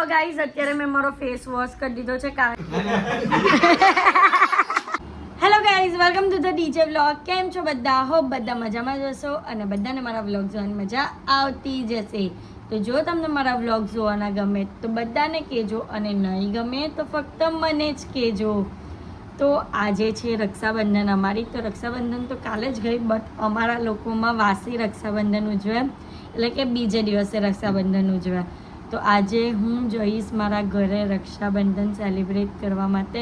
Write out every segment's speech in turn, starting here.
તો ગાઈઝ અત્યારે મેં મારો ફેસ વોશ કરી દીધો છે hello guys welcome to the DJ vlog. કેમ છો બધા? હોપ બધા મજામાં જ હશો અને બધાને મારા વ્લોગ જોવાની મજા આવતી જશે. તો જો તમને મારા વ્લોગ જોવાના ગમે તો બધાને કહેજો અને નહીં ગમે તો ફક્ત મને જ કહેજો. તો આજે છે રક્ષાબંધન અમારી. તો રક્ષાબંધન તો કાલે જ ગઈ, બટ અમારા લોકોમાં વાસી રક્ષાબંધન ઉજવે, એટલે કે બીજે દિવસે રક્ષાબંધન ઉજવે. તો આજે હું જઈશ મારા ઘરે રક્ષાબંધન સેલિબ્રેટ કરવા માટે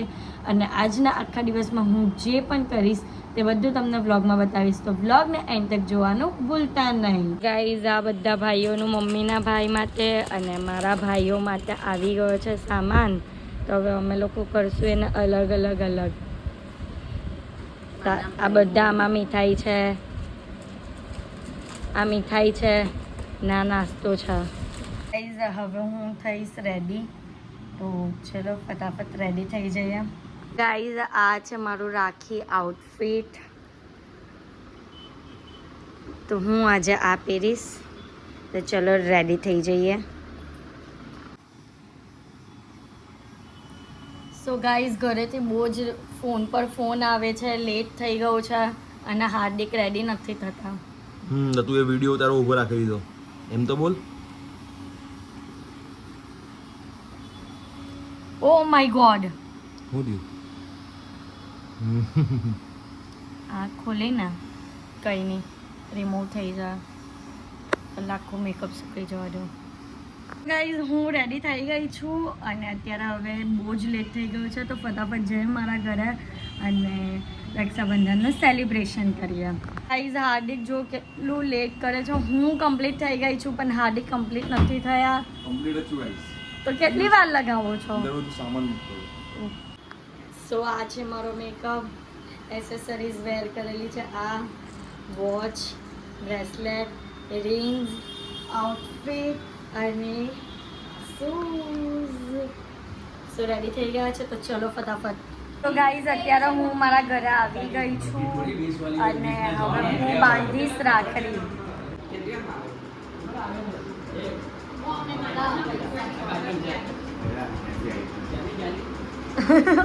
અને આજના આખા દિવસમાં હું જે પણ કરીશ તે બધું તમને વ્લોગમાં બતાવીશ. તો વ્લોગને એન્ડ તક જોવાનું ભૂલતા નહીં. ગાઈઝ આ બધા ભાઈઓનું મમ્મીના ભાઈ માટે અને મારા ભાઈઓ માટે આવી ગયો છે સામાન. તો હવે અમે લોકો કરશું એને અલગ અલગ. આ બધા આમાં મીઠાઈ છે, આ મીઠાઈ છે, ના નાસ્તો છે. હવે હું થઈશ રેડી, તો ચલો ફટાફટ રેડી થઈ જઈએ. ગાઈઝ આ છે મારું રાખી આઉટફિટ. તો હું આજે આ પહેરીશ. તો ચલો રેડી થઈ જઈએ. સો ગાઈઝ ઘરેથી બહુ જ ફોન પર ફોન આવે છે, લેટ થઈ ગયો છે અને હાર્દિક રેડી નથી થતા. તું એ વિડીયો તારો ઉભો રાખી દીધો એમ તો બોલ. ઓ માય ગોડ, શું થયું? આ ખોલે ને કંઈ નહીં, રિમૂવ થઈ જાય, આખું મેકઅપ સુકાઈ જવા દો. ગાઈઝ હું રેડી થઈ ગઈ છું અને અત્યારે હવે બહુ જ લેટ થઈ ગયું છે, તો ફટાફટ જઈએ મારા ઘરે અને રક્ષાબંધનનું સેલિબ્રેશન કરીએ. ગાઈઝ હાર્દિક જો કેટલું લેટ કરે છે. હું કમ્પ્લીટ થઈ ગઈ છું પણ હાર્દિક કમ્પ્લીટ નથી થયા. તો કેટલી વાર લગાવો છો? સો આ છે મારો મેકઅપ, એસેસરીઝ વેર કરેલી છે, આ વોચ, બ્રેસલેટ, રિંગ્સ, આઉટફિટ અને શૂઝ. સો રેડી થઈ ગયા છે, તો ચલો ફટાફટ. તો ગાઈઝ અત્યારે હું મારા ઘરે આવી ગઈ છું અને હવે હું બાંધીશ રાખડી.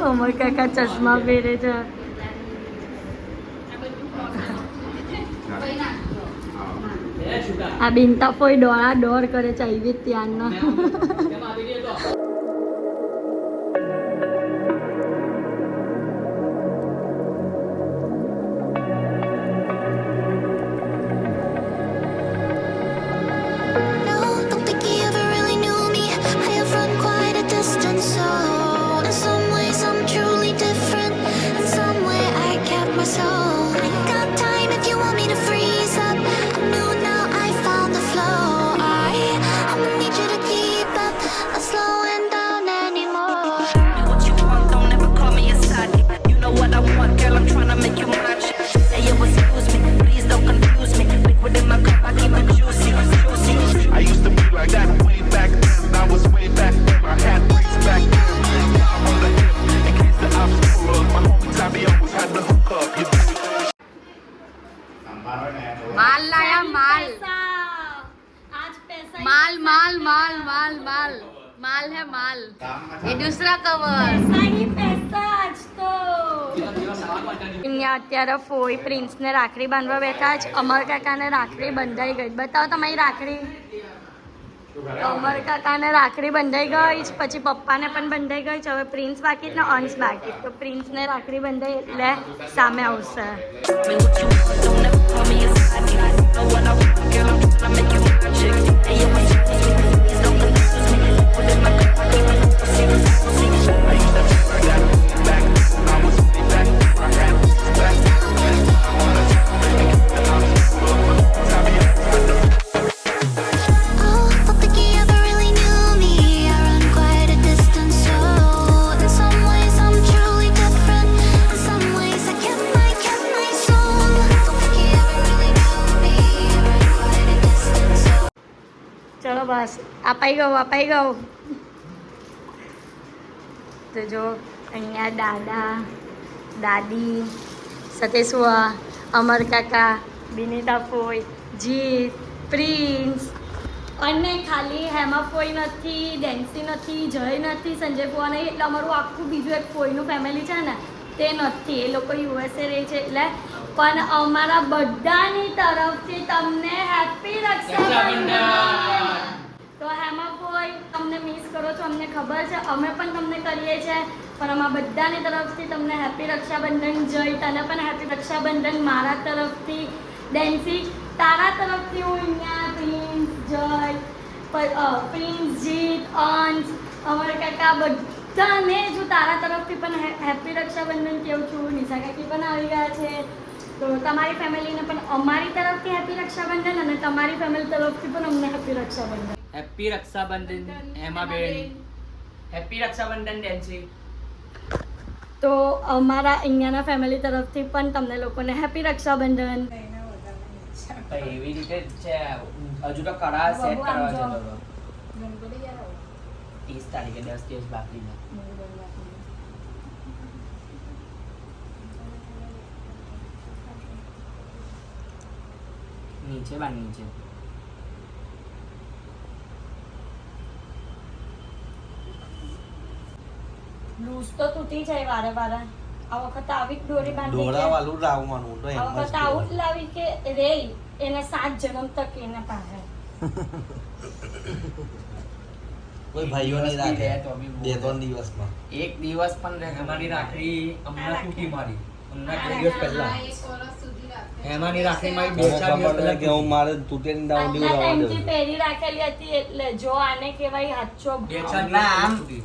અમર કાકા ચશ્મા પહેરે છે. આ બિનતા કોઈ દોડા દોડ કરે છે, આવી ત્યારના. माल है माल, ये दूसरा कवर. सही पैसा आज तो. અહીંયા અત્યારે ફોઈ પ્રિન્સને રાખડી બાંધવા બેઠા જ. અમર કાકાને રાખડી બંધાઈ ગઈ. બતાવો તમારી રાખડી. અમર કાકાને રાખડી બંધાઈ ગઈ, પછી પપ્પાને પણ બંધાઈ ગઈ છે. હવે પ્રિન્સ બાકી ને અંશ બાકી. તો પ્રિન્સને રાખડી બંધાઈ એટલે સામે આવશે. ચલો બસ અપાઈ ગયું. તો જો અહીંયા દાદા દાદી, સતેશ્વર, અમર કાકા, બિનિતા ફોઈ, જીત, પ્રિન્સ, અને ખાલી હેમા ફોઈ નથી, ડેન્સી નથી, જય નથી, સંજય ફોવા નહીં, એટલે અમારું આખું બીજું એક ફોઈનું ફેમિલી છે ને તે નથી. એ લોકો યુએસએ રહે છે એટલે. પણ અમારા બધાની તરફથી તમને હેપી રક્ષાબંધન. તો હેમા ફોઈ તમને મિસ કરો છો અમને ખબર છે, અમે પણ તમને કરીએ છીએ, પણ અમારા બધાની તરફથી તમને હેપી રક્ષાબંધન. જય તને પણ હેપી રક્ષાબંધન મારા તરફથી. ડેન્સી તારા તરફથી હું અહીંયા પ્રિન્સ જય પ્રિન્સ જીત અંશ અમારા કાકા બધાને જો તારા તરફથી પણ હેપી રક્ષાબંધન કહું છું. નિશા કાકી પણ આવી ગયા છે. તો તમારી ફેમિલીને પણ અમારી તરફથી હેપી રક્ષાબંધન અને તમારી ફેમિલી તરફથી પણ અમને હેપી રક્ષાબંધન. હેપી રક્ષાબંધન હેમા બેન. હેપી રક્ષાબંધન ડેન્સી. તો અમારા અહીંયાના ફેમિલી તરફથી પણ તમને લોકોને હેપી રક્ષાબંધન. તો એવી રીતે છે. હજુ તો કરા સેટ કરવા છે. 30 તારીખે 10 દિવસ બાકી છે. નીચે બા નીચે લૂઝ તો તૂટી જાય વારે વારે. આ વખત આવી જ દોરી બાંધી ડોળા કે વાળું લાવવાનું તો આ એમ જ વખત આવું જ લાવી કે રે એને 7 જન્મ તક એને પાસે. કોઈ ભાઈઓ નહીં રાખે તો બી 2-3 દિવસમાં. એક દિવસ પણ રહે. હેમાની રાખડી હમણાં તૂટી મારી. હમણાં 2 દિવસ પહેલા હેમાની રાખડી મારી 2-4 દિવસ પહેલા કે હું મારે તૂટે ને દાવ આટલા દેવું ટાઈમથી પહેરી રાખેલી હતી એટલે જો આને કહેવાય હાચો 2-4 દિવસ તૂટી.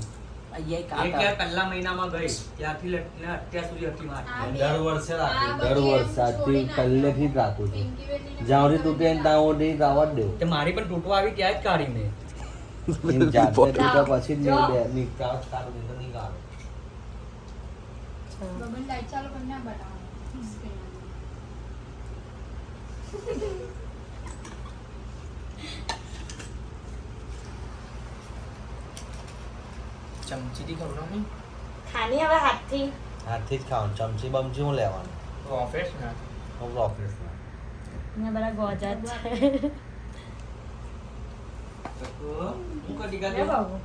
એક યાર પહેલા મહિનામાં ગઈ ત્યારથી લઈને અત્યાર સુધી હતી મારી. દર વર્ષે રાખું દર વર્ષે આજથી પહેલેથી જ રાખું છું. જ્યાં સુધી તૂટે ને ત્યાં સુધી રાવત દેવું. તે મારી પણ તૂટવા આવી ત્યાં જ કાઢી મેં. એમ જાતે તૂટ્યા પછી જ નહીં નીકળાવ સારું નહીં તો નહીં કાઢો. ચમચીથી ખવડાવ ને ખાની હવે હાથથી. હાથથી જ ખાવાનું. ચમચી બમચી હું લેવાનું પ્રોફેશનલ. હું ઓફિસમાં ને બધા ગોજા જ છે. હું કદી લે કાઢું બાબુ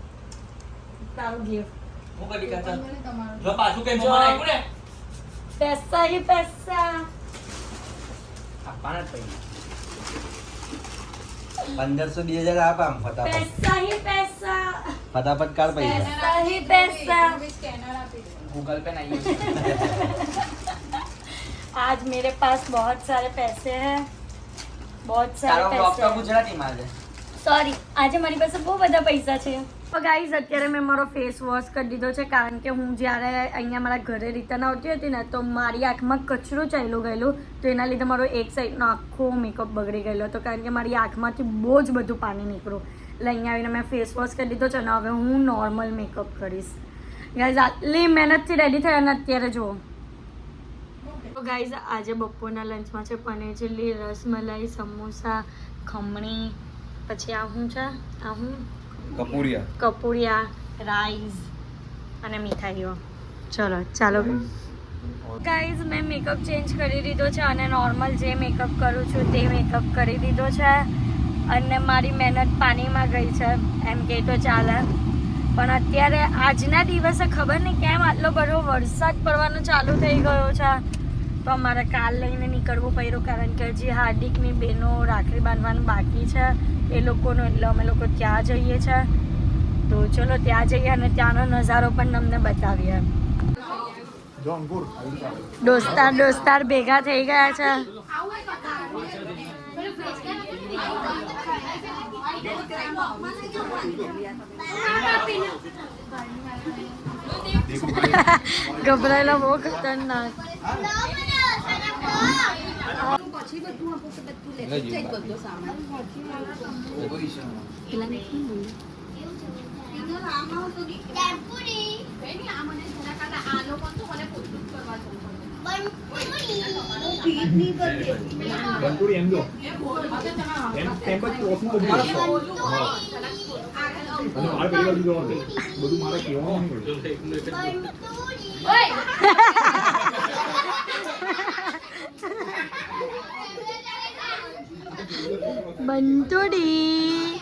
તારું gift. હું કદી કાઢું જો પાછું કઈ જો. મમ્મા નાખ્યું ને પૈસા હી પૈસા. આપવાના જ પૈસા. 1500-2000 આપ આમ ફટાફટ પૈસા હી પૈસા. ફટાફટ કાઢ પૈસા. पैसा ही पैसा. गूगल पे नहीं है. आज मेरे पास बहुत सारे पैसे हैं. बहुत सारे તારો બ્લોગ पैसे તો हैं. ગુજરાતીમાં છે. સોરી આજે મારી પાસે બહુ બધા પૈસા છે. તો ગાઈઝ અત્યારે મેં મારો ફેસ વોશ કરી દીધો છે કારણ કે હું જ્યારે અહીંયા મારા ઘરે રિટર્ન આવતી હતી ને તો મારી આંખમાં કચરો ચાલ્યો ગયેલો તો એના લીધે મારો એક સાઈડનો આખો મેકઅપ બગડી ગયેલો હતો કારણ કે મારી આંખમાંથી બહુ જ બધું પાણી નીકળ્યું. એટલે અહીંયા આવીને મેં ફેસ વોશ કરી દીધો છે અને હવે હું નોર્મલ મેકઅપ કરીશ. ગાઈઝ આટલી મહેનતથી રેડી થયા અને અત્યારે જુઓ. તો ગાઈઝ આજે બપોરના લંચમાં છે પનીર ચીલી, રસમલાઈ, સમોસા, ખમણી, પછી આ શું છે આ હું કપૂરિયા, રાઈસ અને મીઠાઈઓ. ચલો ચાલો ગાઈઝ મેં મેકઅપ ચેન્જ કરી દીધો છે અને નોર્મલ જે મેકઅપ કરું છું તે મેકઅપ કરી દીધો છે અને મારી મહેનત પાણીમાં ગઈ છે એમ કે તો ચાલે. પણ અત્યારે આજના દિવસે ખબર નહીં કેમ આટલો બધો વરસાદ પડવાનો ચાલુ થઈ ગયો છે તો અમારે કાલ લઈને નીકળવું પડ્યું કારણ કે હજી હાર્દિકની બહેનો રાખડી બાંધવાનું બાકી છે એ લોકોનું એટલે અમે લોકો ત્યાં જઈએ છીએ. તો ચલો ત્યાં જઈએ અને ત્યાંનો નજારો પણ તમને બતાવીએ. દોસ્તાર ભેગા થઈ ગયા છે. ગભરાયેલા બહુ ખતરનાક. બંટુડી એમ જો એમ ટેમ્પર ઓછું બધું અને મારે પેલી બાજુ જોવાનું બધું મારે કહેવાનું નહીં. બંટુડી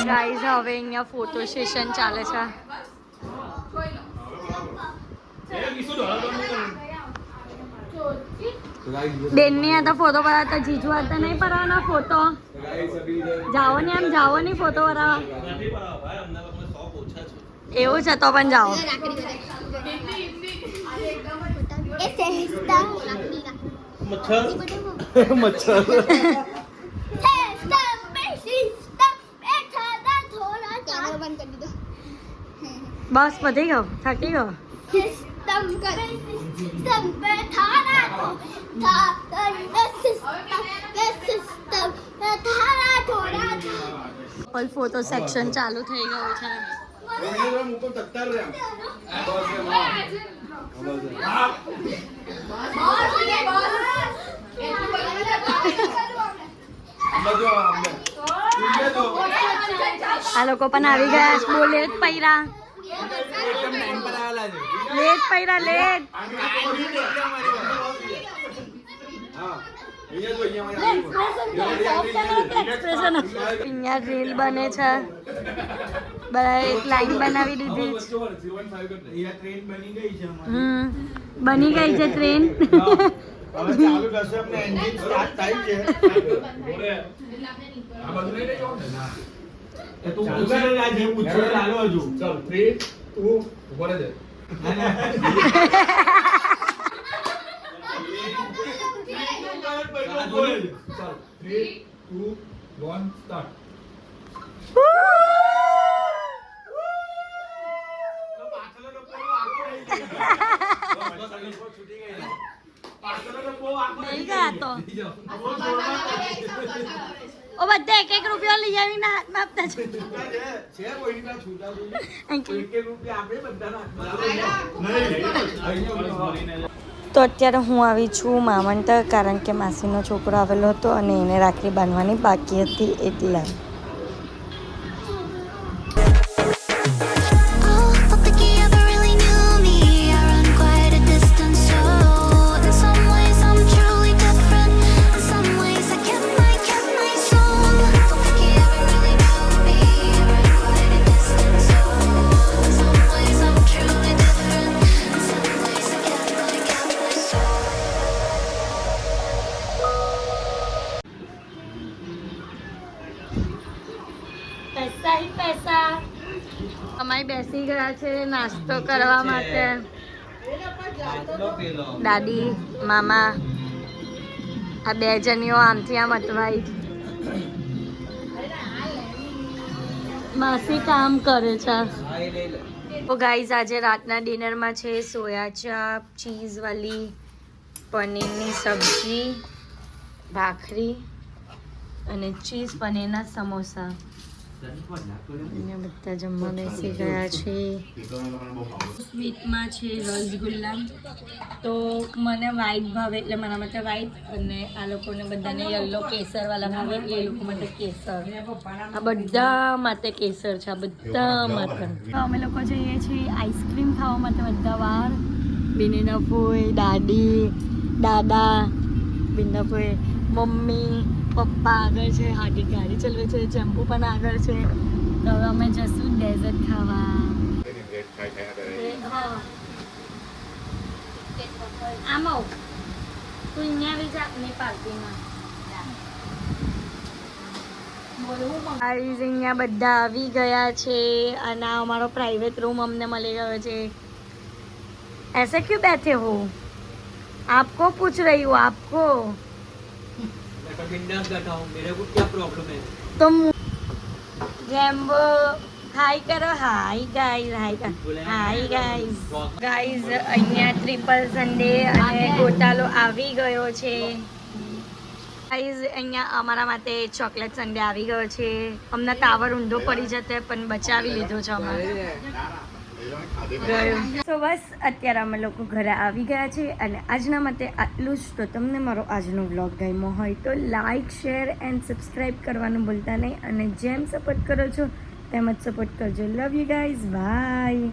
ગાઈઝ હવે અહીંયા ફોટો સેશન ચાલે છે. બેનની આ તો ફોટો પડાવતા જીજુ હતા નહીં પડાવવાના ફોટો. જાઓ ને એમ જાઓ નહીં ફોટો પડાવવા. એવું છે તો પણ જાઓ. બસ પતી ગયો, થાકી ગયો. ફોટો સેક્શન ચાલુ થઈ ગયું છે. આ લોકો પણ આવી ગયા છે. બહુ લેટ પૈરા, લેટ પૈરા, લેટ. અહીંયા રીલ બને છે. બધા એક લાઈન બનાવી દીધી છે. બની ગઈ છે ટ્રેન. નહીં ગયા તો ઓ બધા એક એક રૂપિયા લઈ આવીને હાથમાં આપતા છે. તો અત્યારે હું આવી છું મામંતર, કારણ કે માસીનો છોકરો આવેલો હતો અને એને રાખડી બાંધવાની બાકી હતી એટલે. પૈસા અમારી બેસી ગયા છે નાસ્તો કરવા માટે. દાદી, મામા, આ બે જણીઓ આમથી આમ અટવાઈ. માસી કામ કરે છે. તો ગાઈઝ આજે રાતના ડિનરમાં છે સોયા ચાપ, ચીઝવાળી, પનીરની સબ્જી, ભાખરી અને ચીઝ પનીરના સમોસા. અહીંયા બધા જમવા બેસી ગયા છે. સ્વીટમાં છે રસગુલ્લા. તો મને વ્હાઈટ ભાવે એટલે મારા માટે વ્હાઈટ, અને આ લોકોને બધાને યલો કેસરવાળા ભાવે એ લોકો માટે કેસર. આ બધા માટે કેસર છે, આ બધા માટે. તો અમે લોકો જઈએ છીએ આઈસ્ક્રીમ ખાવા માટે બધા વાર. બિનીના ફોઈ, દાદી, દાદા, બિનના ફોઈ, મમ્મી, પપ્પા આગળ છે, હાડી ગાડી ચલાવે છે, ચંપુ પણ આગળ છે. તો હવે અમે જશું ડેઝર્ટ ખાવા. આમ આવ તું અહીંયા આવી જા આપની પાર્ટીમાં. અહીંયા બધા આવી ગયા છે અને આ અમારો પ્રાઇવેટ રૂમ અમને મળી ગયો છે. ऐसे क्यों बैठे हो? आपको पूछ रही हूँ, आपको. बिंदास बैठा हूँ, मेरे को क्या प्रॉब्लम है? तुम रेम्बो हाय करो. Hi guys, hi guys. અહીંયા ટ્રિપલ સન્ડે અને ગોટાલો આવી ગયો છે. ગાઈઝ અહીંયા અમારા માટે ચોકલેટ સન્ડે આવી ગયો છે. અમને ટાવર ઊંધો પડી જતે પણ બચાવી લીધો છે અમારે. તો બસ અત્યારે અમે લોકો ઘરે આવી ગયા છે અને આજના માટે આટલું જ. તો તમને મારો આજનો વ્લોગ ગમ્યો હોય તો લાઇક, શેર એન્ડ સબસ્ક્રાઈબ કરવાનું ભૂલતા નહીં, અને જેમ સપોર્ટ કરો છો તેમ જ સપોર્ટ કરજો. Love you guys, by.